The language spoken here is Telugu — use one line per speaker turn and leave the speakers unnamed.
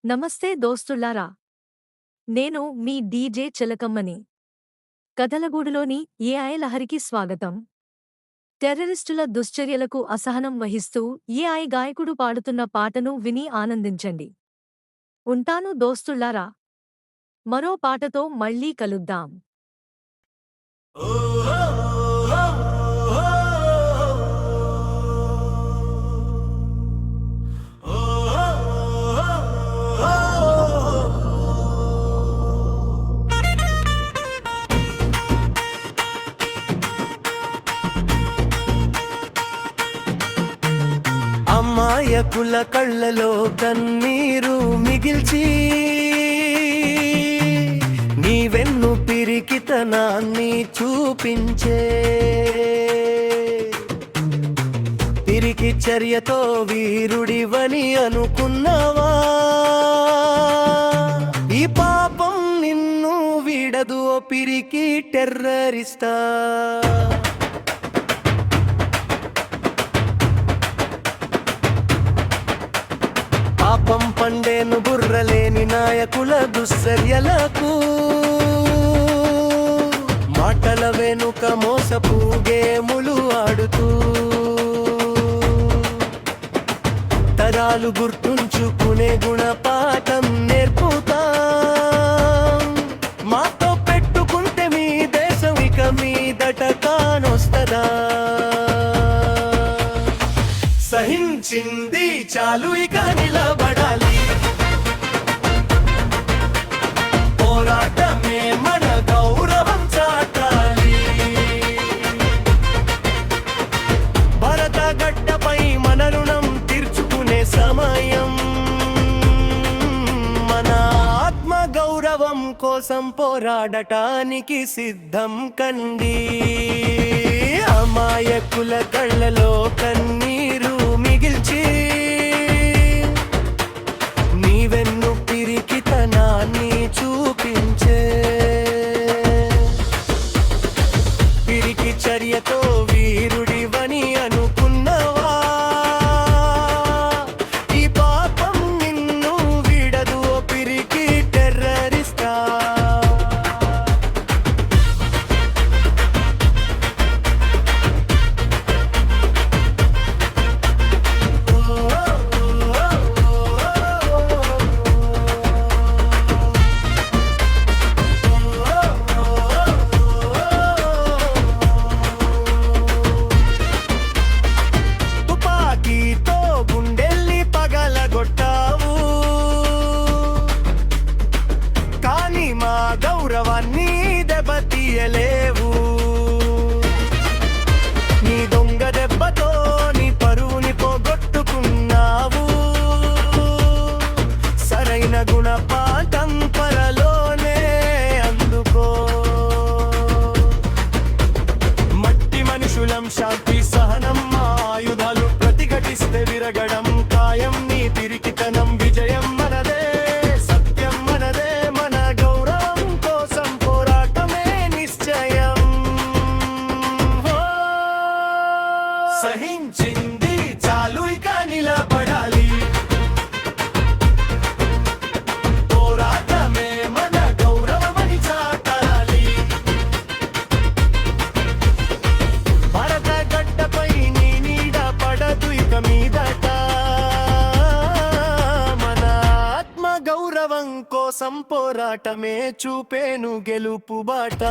నమస్తే దోస్తుల్లారా. నేను మీ డీజే చిలకమ్మని. కథలగూడులోని ఏఐ లహరికి స్వాగతం. టెర్రరిస్టుల దుశ్చర్యలకు అసహనం వహిస్తూ ఏఐ గాయకుడు పాడుతున్న పాటను విని ఆనందించండి. ఉంటాను దోస్తుల్లారా. మరో పాటతో మళ్ళీ కలుద్దాం.
అమాయకుల కళ్ళలో కన్నీరు మిగిల్చి నీవెన్ను పిరికితనాన్ని చూపించే పిరికి చర్యతో వీరుడివని అనుకున్నావా? ఈ పాపం నిన్ను వీడదు ఓ పిరికి టెర్రరిస్టా. పాపం పండేను బుర్రలేని నాయకుల దుశ్చర్యలకు, మాటల వెనుక మోసపు గేములు ఆడుతూ తరాలు గుర్తుంచుకునే గుణపాఠం నేర్పుతా. మాతో పెట్టుకుంటే మీ దేశం ఇక మీదట కానొస్తదా? సహించింది చాలు, ఇక నిలబడాలి. పోరాటమే మన గౌరవం చాటాలి. భరత గడ్డపై మన రుణం తీర్చుకునే సమయం. మన ఆత్మ గౌరవం కోసం పోరాడటానికి సిద్ధం కండి. అమాయకుల కళ్ళలో కన్నీరు మిగిల్చి నీవెన్ను పిరికితనాన్ని చూపించే పిరికి చర్యతో వీరుడివని అనుకున్నావా? ఈ పాపం నిన్ను వీడదు ఓ పిరికి టెర్రరిస్టా. తుపాకీతో గుండెల్ని పగలగొట్టావు, కానీ మా గౌరవాన్ని దెబ్బతీయలేవు. నీ దొంగ దెబ్బతో నీ పరువుని పోగొట్టుకున్నావు. సరైన గుణపాఠం త్వరలోనే అందుకో. మట్టి మనుషులం, శాంతి సహనం మా ఆయుధాలు. ప్రతిఘటిస్తే విరగడం ఖాయం. నీ పిరికితనం విజయం మనదే, సత్యం మనదే. మన గౌరవం కోసం పోరాటమే నిశ్చయం. సహించింది చాలు, ఇక నిలబడాలి. పోరాటమే మన గౌరవమని చాటాలి. భరత గడ్డపై నీ నీడ పడదు ఇక మీదట. మన ఆత్మ గౌరవం కోసం పోరాటమే చూపేను గెలుపు బాట.